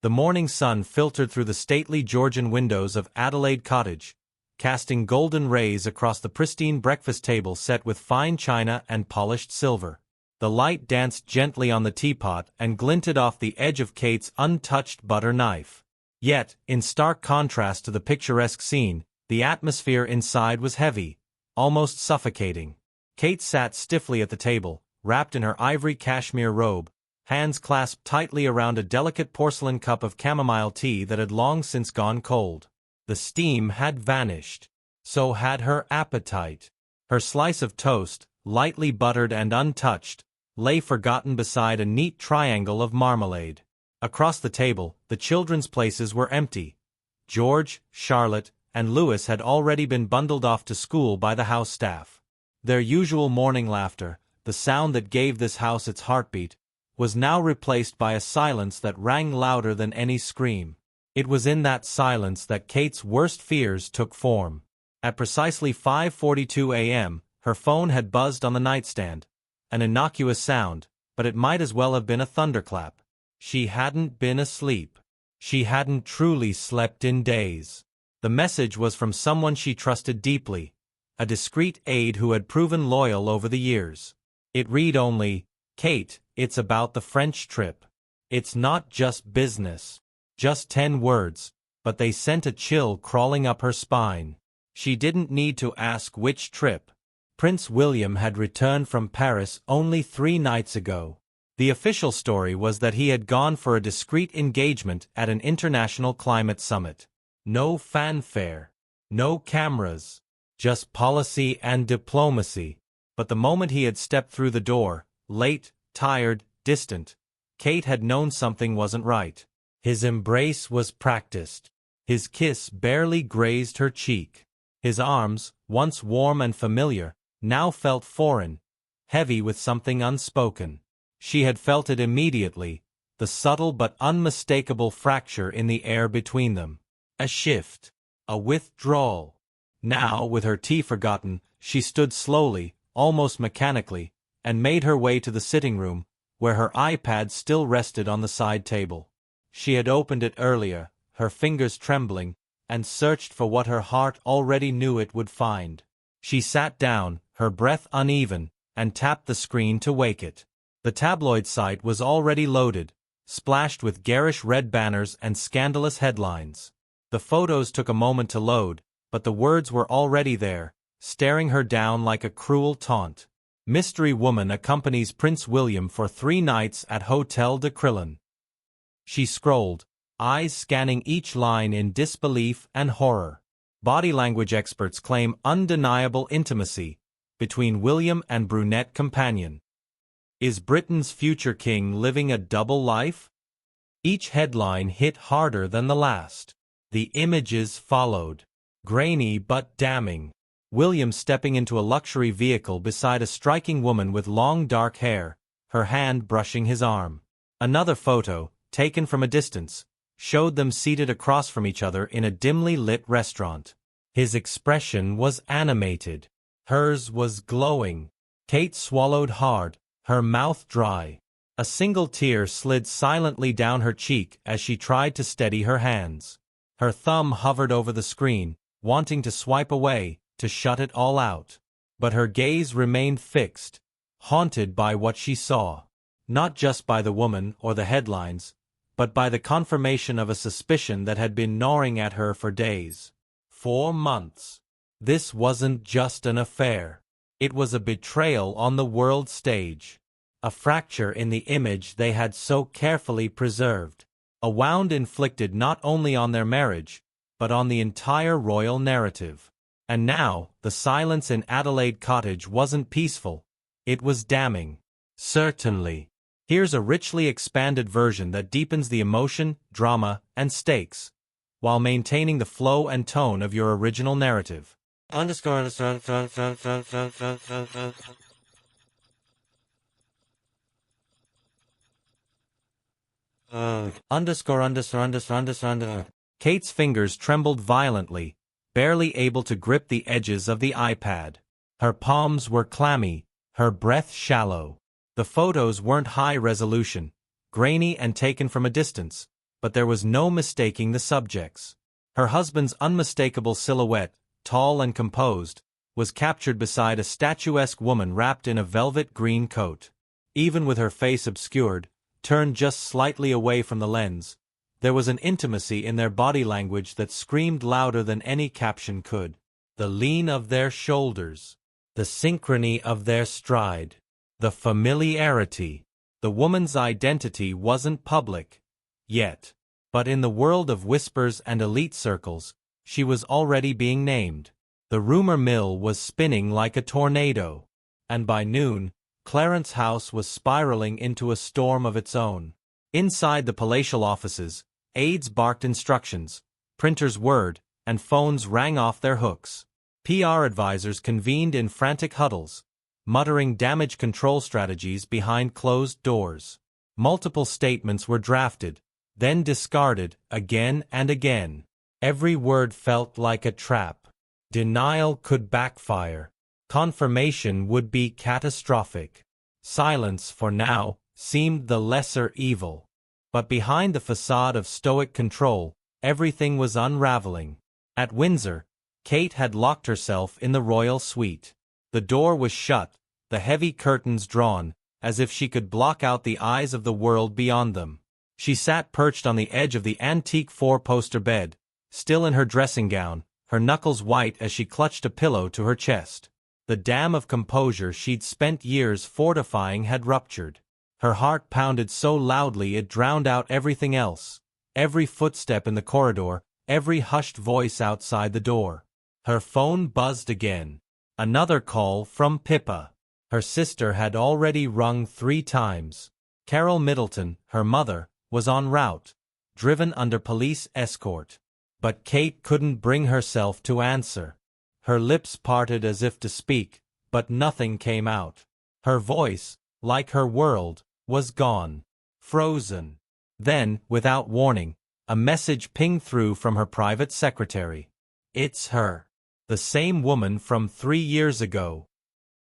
The morning sun filtered through the stately Georgian windows of Adelaide Cottage, casting golden rays across the pristine breakfast table set with fine china and polished silver. The light danced gently on the teapot and glinted off the edge of Kate's untouched butter knife. Yet, in stark contrast to the picturesque scene, the atmosphere inside was heavy, almost suffocating. Kate sat stiffly at the table, wrapped in her ivory cashmere robe, hands clasped tightly around a delicate porcelain cup of chamomile tea that had long since gone cold. The steam had vanished. So had her appetite. Her slice of toast, lightly buttered and untouched, lay forgotten beside a neat triangle of marmalade. Across the table, the children's places were empty. George, Charlotte, and Louis had already been bundled off to school by the house staff. Their usual morning laughter, the sound that gave this house its heartbeat, was now replaced by a silence that rang louder than any scream. It was in that silence that Kate's worst fears took form. At precisely 5:42 a.m., her phone had buzzed on the nightstand. An innocuous sound, but it might as well have been a thunderclap. She hadn't been asleep. She hadn't truly slept in days. The message was from someone she trusted deeply, a discreet aide who had proven loyal over the years. It read only, "Kate, it's about the French trip. It's not just business." Just 10 words, but they sent a chill crawling up her spine. She didn't need to ask which trip. Prince William had returned from Paris only 3 nights ago. The official story was that he had gone for a discreet engagement at an international climate summit. No fanfare. No cameras. Just policy and diplomacy. But the moment he had stepped through the door, late, tired, distant, Kate had known something wasn't right. His embrace was practiced. His kiss barely grazed her cheek. His arms, once warm and familiar, now felt foreign, heavy with something unspoken. She had felt it immediately, the subtle but unmistakable fracture in the air between them. A shift. A withdrawal. Now, with her tea forgotten, she stood slowly, almost mechanically, and made her way to the sitting room, where her iPad still rested on the side table. She had opened it earlier, her fingers trembling, and searched for what her heart already knew it would find. She sat down, her breath uneven, and tapped the screen to wake it. The tabloid site was already loaded, splashed with garish red banners and scandalous headlines. The photos took a moment to load, but the words were already there, staring her down like a cruel taunt. Mystery woman accompanies Prince William for 3 nights at Hotel de Crillon. She scrolled, eyes scanning each line in disbelief and horror. Body language experts claim undeniable intimacy between William and brunette companion. Is Britain's future king living a double life? Each headline hit harder than the last. The images followed. Grainy but damning. William stepping into a luxury vehicle beside a striking woman with long dark hair, her hand brushing his arm. Another photo, taken from a distance, showed them seated across from each other in a dimly lit restaurant. His expression was animated. Hers was glowing. Kate swallowed hard, her mouth dry. A single tear slid silently down her cheek as she tried to steady her hands. Her thumb hovered over the screen, wanting to swipe away, to shut it all out. But her gaze remained fixed, haunted by what she saw. Not just by the woman or the headlines, but by the confirmation of a suspicion that had been gnawing at her for days. 4 months. This wasn't just an affair. It was a betrayal on the world stage. A fracture in the image they had so carefully preserved. A wound inflicted not only on their marriage, but on the entire royal narrative. And now, the silence in Adelaide Cottage wasn't peaceful. It was damning. Certainly. Here's a richly expanded version that deepens the emotion, drama, and stakes, while maintaining the flow and tone of your original narrative. Underscore. Kate's fingers trembled violently, barely able to grip the edges of the iPad. Her palms were clammy, her breath shallow. The photos weren't high resolution, grainy and taken from a distance, but there was no mistaking the subjects. Her husband's unmistakable silhouette, tall and composed, was captured beside a statuesque woman wrapped in a velvet green coat. Even with her face obscured, turned just slightly away from the lens, there was an intimacy in their body language that screamed louder than any caption could. The lean of their shoulders, the synchrony of their stride, the familiarity. The woman's identity wasn't public, yet. But in the world of whispers and elite circles, she was already being named. The rumor mill was spinning like a tornado, and by noon, Clarence House was spiraling into a storm of its own. Inside the palatial offices, aides barked instructions, printers whirred, and phones rang off their hooks. PR advisors convened in frantic huddles, muttering damage control strategies behind closed doors. Multiple statements were drafted, then discarded again and again. Every word felt like a trap. Denial could backfire. Confirmation would be catastrophic. Silence, for now, seemed the lesser evil. But behind the facade of stoic control, everything was unraveling. At Windsor, Kate had locked herself in the royal suite. The door was shut, the heavy curtains drawn, as if she could block out the eyes of the world beyond them. She sat perched on the edge of the antique four-poster bed, still in her dressing gown, her knuckles white as she clutched a pillow to her chest. The dam of composure she'd spent years fortifying had ruptured. Her heart pounded so loudly it drowned out everything else. Every footstep in the corridor, every hushed voice outside the door. Her phone buzzed again. Another call from Pippa. Her sister had already rung 3 times. Carol Middleton, her mother, was en route, driven under police escort. But Kate couldn't bring herself to answer. Her lips parted as if to speak, but nothing came out. Her voice, like her world, was gone. Frozen. Then, without warning, a message pinged through from her private secretary. It's her. The same woman from 3 years ago.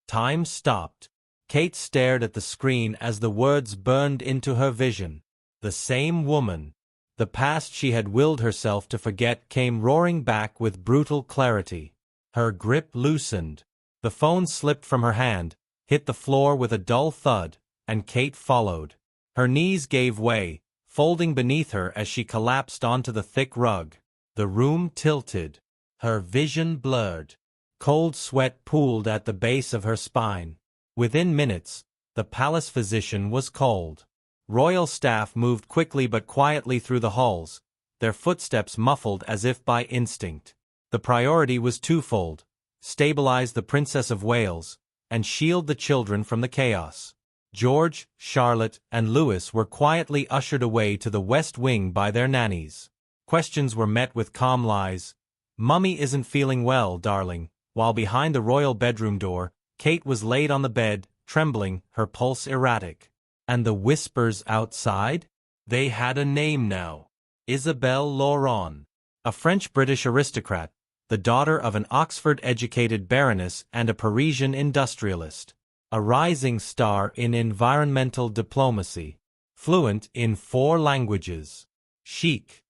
Time stopped. Kate stared at the screen as the words burned into her vision. The same woman. The past she had willed herself to forget came roaring back with brutal clarity. Her grip loosened. The phone slipped from her hand, hit the floor with a dull thud, and Kate followed. Her knees gave way, folding beneath her as she collapsed onto the thick rug. The room tilted. Her vision blurred. Cold sweat pooled at the base of her spine. Within minutes, the palace physician was called. Royal staff moved quickly but quietly through the halls, their footsteps muffled as if by instinct. The priority was twofold: stabilize the Princess of Wales, and shield the children from the chaos. George, Charlotte, and Louis were quietly ushered away to the West Wing by their nannies. Questions were met with calm lies. "Mummy isn't feeling well, darling," while behind the royal bedroom door, Kate was laid on the bed, trembling, her pulse erratic. And the whispers outside? They had a name now. Isabelle Lauron. A French-British aristocrat, the daughter of an Oxford-educated baroness and a Parisian industrialist. A rising star in environmental diplomacy. Fluent in 4 languages. Chic.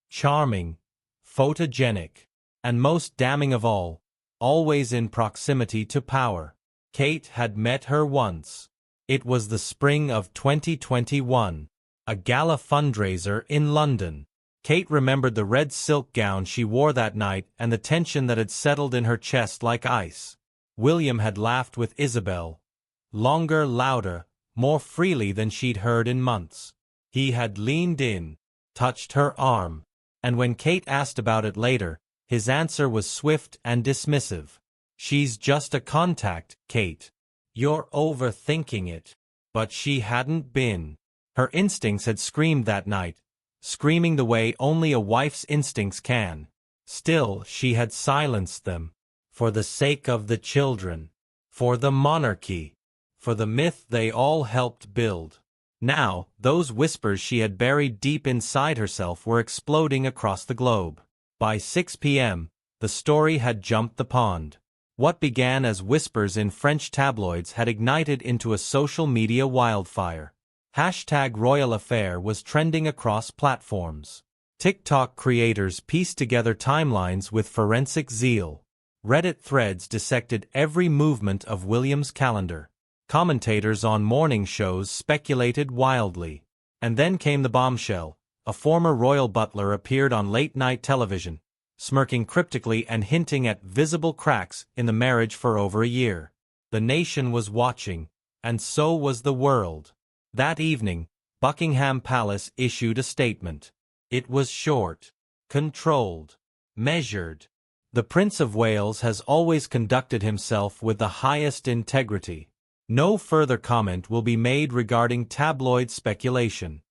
Charming. Photogenic. And most damning of all, always in proximity to power. Kate had met her once. It was the spring of 2021. A gala fundraiser in London. Kate remembered the red silk gown she wore that night and the tension that had settled in her chest like ice. William had laughed with Isabel. Longer, louder, more freely than she'd heard in months. He had leaned in, touched her arm. And when Kate asked about it later, his answer was swift and dismissive. "She's just a contact, Kate. You're overthinking it." But she hadn't been. Her instincts had screamed that night, screaming the way only a wife's instincts can. Still, she had silenced them. For the sake of the children. For the monarchy. For the myth they all helped build. Now, those whispers she had buried deep inside herself were exploding across the globe. By 6 p.m., the story had jumped the pond. What began as whispers in French tabloids had ignited into a social media wildfire. #Royal Affair was trending across platforms. TikTok creators pieced together timelines with forensic zeal. Reddit threads dissected every movement of William's calendar. Commentators on morning shows speculated wildly. And then came the bombshell. A former royal butler appeared on late-night television, smirking cryptically and hinting at visible cracks in the marriage for over a year. The nation was watching, and so was the world. That evening, Buckingham Palace issued a statement. It was short, controlled, measured. The Prince of Wales has always conducted himself with the highest integrity. No further comment will be made regarding tabloid speculation.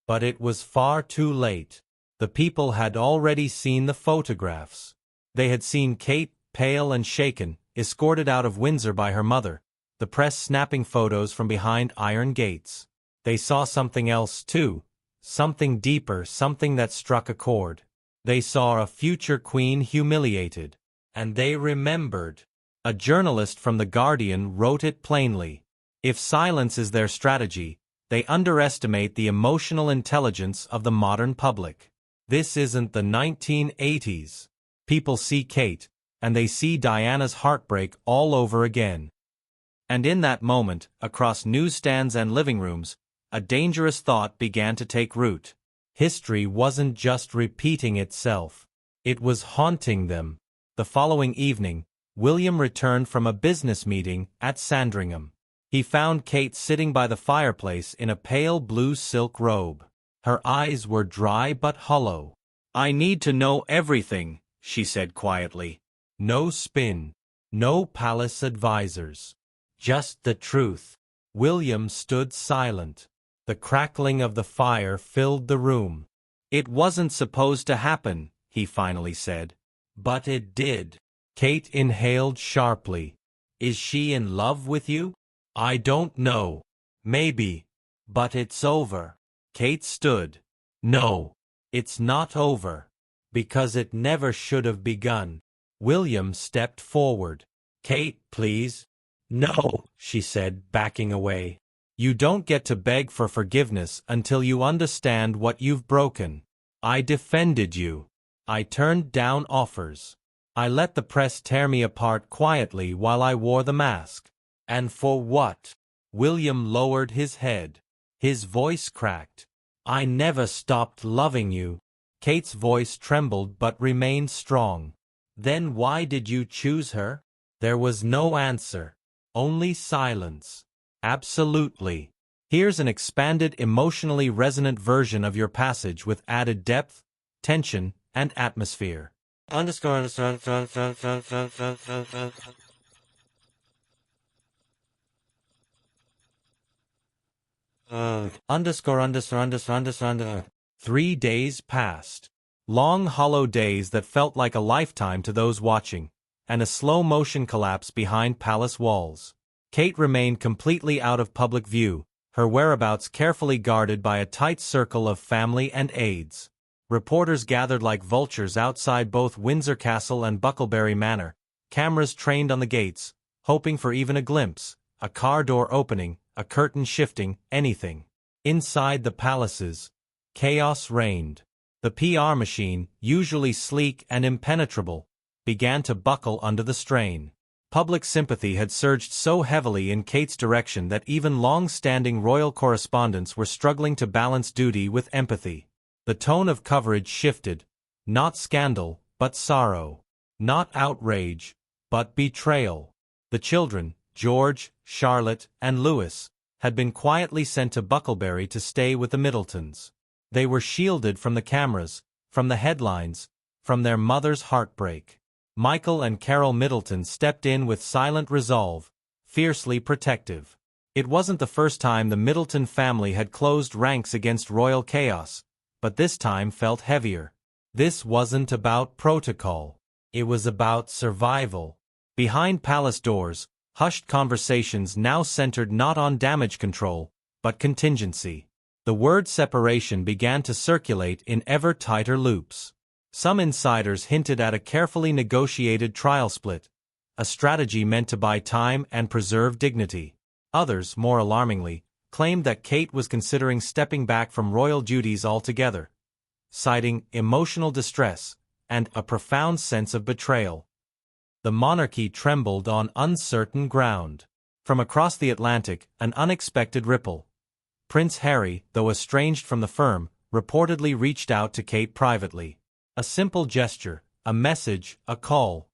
But it was far too late. The people had already seen the photographs. They had seen Kate, pale and shaken, escorted out of Windsor by her mother, the press snapping photos from behind iron gates. They saw something else too, something deeper, something that struck a chord. They saw a future queen humiliated. And they remembered. A journalist from The Guardian wrote it plainly. If silence is their strategy, they underestimate the emotional intelligence of the modern public. This isn't the 1980s. People see Kate, and they see Diana's heartbreak all over again. And in that moment, across newsstands and living rooms, a dangerous thought began to take root. History wasn't just repeating itself. It was haunting them. The following evening, William returned from a business meeting at Sandringham. He found Kate sitting by the fireplace in a pale blue silk robe. Her eyes were dry but hollow. "I need to know everything," she said quietly. "No spin. No palace advisors. Just the truth." William stood silent. The crackling of the fire filled the room. "It wasn't supposed to happen," he finally said. "But it did." Kate inhaled sharply. "Is she in love with you?" "I don't know. Maybe. But it's over." Kate stood. "No, it's not over. Because it never should have begun." William stepped forward. "Kate, please." "No," she said, backing away. "You don't get to beg for forgiveness until you understand what you've broken. I defended you. I turned down offers. I let the press tear me apart quietly while I wore the mask. And for what?" William lowered his head. His voice cracked. "I never stopped loving you." Kate's voice trembled but remained strong. "Then why did you choose her?" There was no answer. Only silence. "Absolutely." Here's an expanded, emotionally resonant version of your passage with added depth, tension, and atmosphere. _________________________________________________________________________ Three days passed. Long hollow days that felt like a lifetime to those watching, and a slow-motion collapse behind palace walls. Kate remained completely out of public view, her whereabouts carefully guarded by a tight circle of family and aides. Reporters gathered like vultures outside both Windsor Castle and Bucklebury Manor, cameras trained on the gates, hoping for even a glimpse, a car door opening, a curtain shifting, anything. Inside the palaces, chaos reigned. The PR machine, usually sleek and impenetrable, began to buckle under the strain. Public sympathy had surged so heavily in Kate's direction that even long-standing royal correspondents were struggling to balance duty with empathy. The tone of coverage shifted. Not scandal, but sorrow. Not outrage, but betrayal. The children, George, Charlotte, and Louis, had been quietly sent to Bucklebury to stay with the Middletons. They were shielded from the cameras, from the headlines, from their mother's heartbreak. Michael and Carol Middleton stepped in with silent resolve, fiercely protective. It wasn't the first time the Middleton family had closed ranks against royal chaos, but this time felt heavier. This wasn't about protocol. It was about survival. Behind palace doors, hushed conversations now centered not on damage control, but contingency. The word separation began to circulate in ever tighter loops. Some insiders hinted at a carefully negotiated trial split, a strategy meant to buy time and preserve dignity. Others, more alarmingly, claimed that Kate was considering stepping back from royal duties altogether, citing emotional distress and a profound sense of betrayal. The monarchy trembled on uncertain ground. From across the Atlantic, an unexpected ripple. Prince Harry, though estranged from the firm, reportedly reached out to Kate privately. A simple gesture, a message, a call.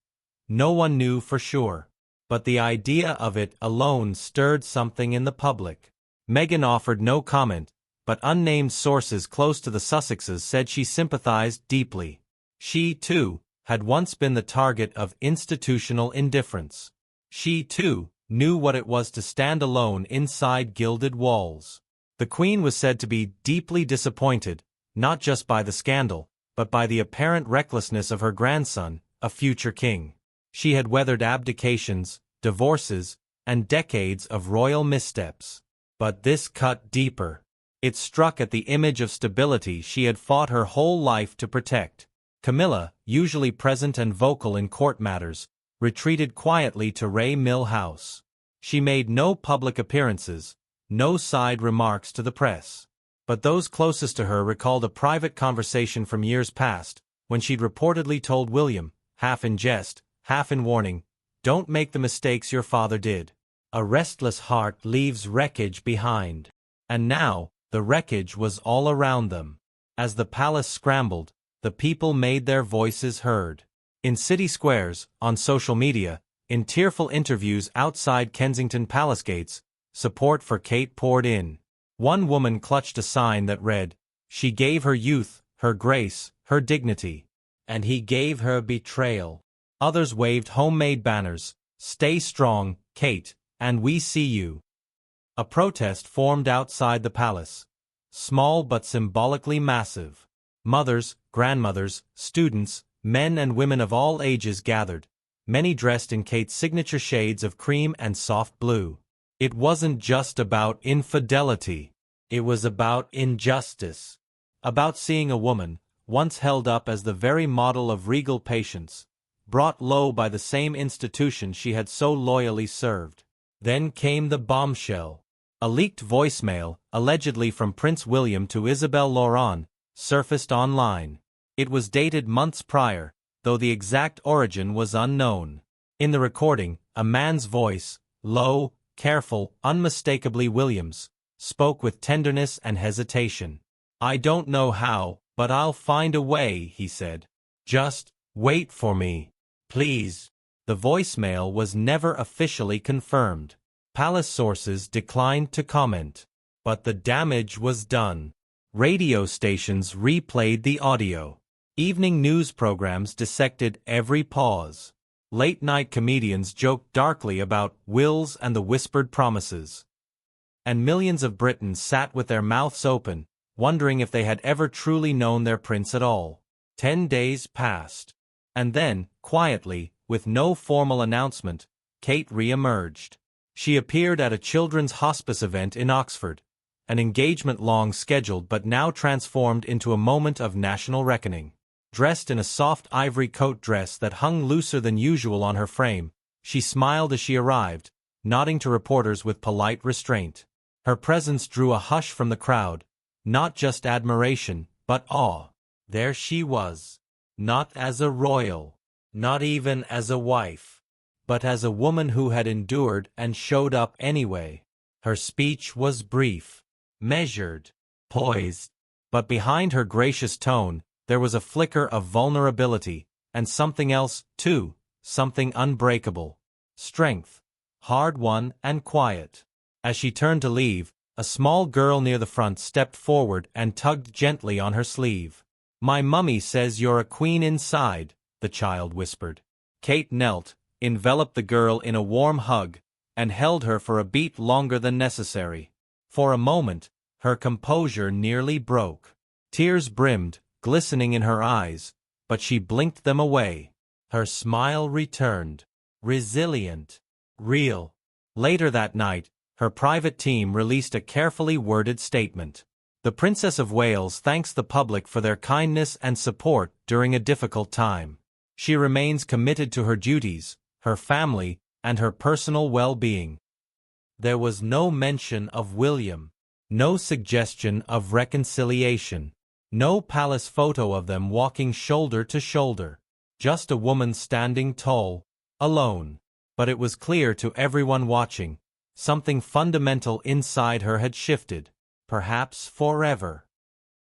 No one knew for sure. But the idea of it alone stirred something in the public. Meghan offered no comment, but unnamed sources close to the Sussexes said she sympathized deeply. She, too, had once been the target of institutional indifference. She, too, knew what it was to stand alone inside gilded walls. The Queen was said to be deeply disappointed, not just by the scandal, but by the apparent recklessness of her grandson, a future king. She had weathered abdications, divorces, and decades of royal missteps. But this cut deeper. It struck at the image of stability she had fought her whole life to protect. Camilla, usually present and vocal in court matters, retreated quietly to Ray Mill House. She made no public appearances, no side remarks to the press. But those closest to her recalled a private conversation from years past, when she'd reportedly told William, half in jest, half in warning, "Don't make the mistakes your father did. A restless heart leaves wreckage behind." And now, the wreckage was all around them. As the palace scrambled, the people made their voices heard. In city squares, on social media, in tearful interviews outside Kensington Palace gates, support for Kate poured in. One woman clutched a sign that read, "She gave her youth, her grace, her dignity. And he gave her betrayal." Others waved homemade banners, "Stay strong, Kate, and we see you." A protest formed outside the palace. Small but symbolically massive. Mothers, grandmothers, students, men and women of all ages gathered, many dressed in Kate's signature shades of cream and soft blue. It wasn't just about infidelity. It was about injustice. About seeing a woman, once held up as the very model of regal patience, brought low by the same institution she had so loyally served. Then came the bombshell. A leaked voicemail, allegedly from Prince William to Isabel Lauren, surfaced online. It was dated months prior, though the exact origin was unknown. In the recording, a man's voice, low, careful, unmistakably William's, spoke with tenderness and hesitation. "I don't know how, but I'll find a way," he said. "Just wait for me, please." The voicemail was never officially confirmed. Palace sources declined to comment. But the damage was done. Radio stations replayed the audio. Evening news programs dissected every pause. Late-night comedians joked darkly about wills and the whispered promises. And millions of Britons sat with their mouths open, wondering if they had ever truly known their prince at all. 10 days passed. And then, quietly, with no formal announcement, Kate re-emerged. She appeared at a children's hospice event in Oxford, an engagement long scheduled but now transformed into a moment of national reckoning. Dressed in a soft ivory coat dress that hung looser than usual on her frame, she smiled as she arrived, nodding to reporters with polite restraint. Her presence drew a hush from the crowd, not just admiration, but awe. There she was, not as a royal, not even as a wife, but as a woman who had endured and showed up anyway. Her speech was brief, measured, poised, but behind her gracious tone, there was a flicker of vulnerability, and something else, too, something unbreakable. Strength, hard-won and quiet. As she turned to leave, a small girl near the front stepped forward and tugged gently on her sleeve. "My mummy says you're a queen inside," the child whispered. Kate knelt, enveloped the girl in a warm hug, and held her for a beat longer than necessary. For a moment, her composure nearly broke. Tears brimmed, glistening in her eyes, but she blinked them away. Her smile returned. Resilient. Real. Later that night, her private team released a carefully worded statement. The Princess of Wales thanks the public for their kindness and support during a difficult time. She remains committed to her duties, her family, and her personal well-being. There was no mention of William, no suggestion of reconciliation, no palace photo of them walking shoulder to shoulder, just a woman standing tall, alone. But it was clear to everyone watching, something fundamental inside her had shifted, perhaps forever.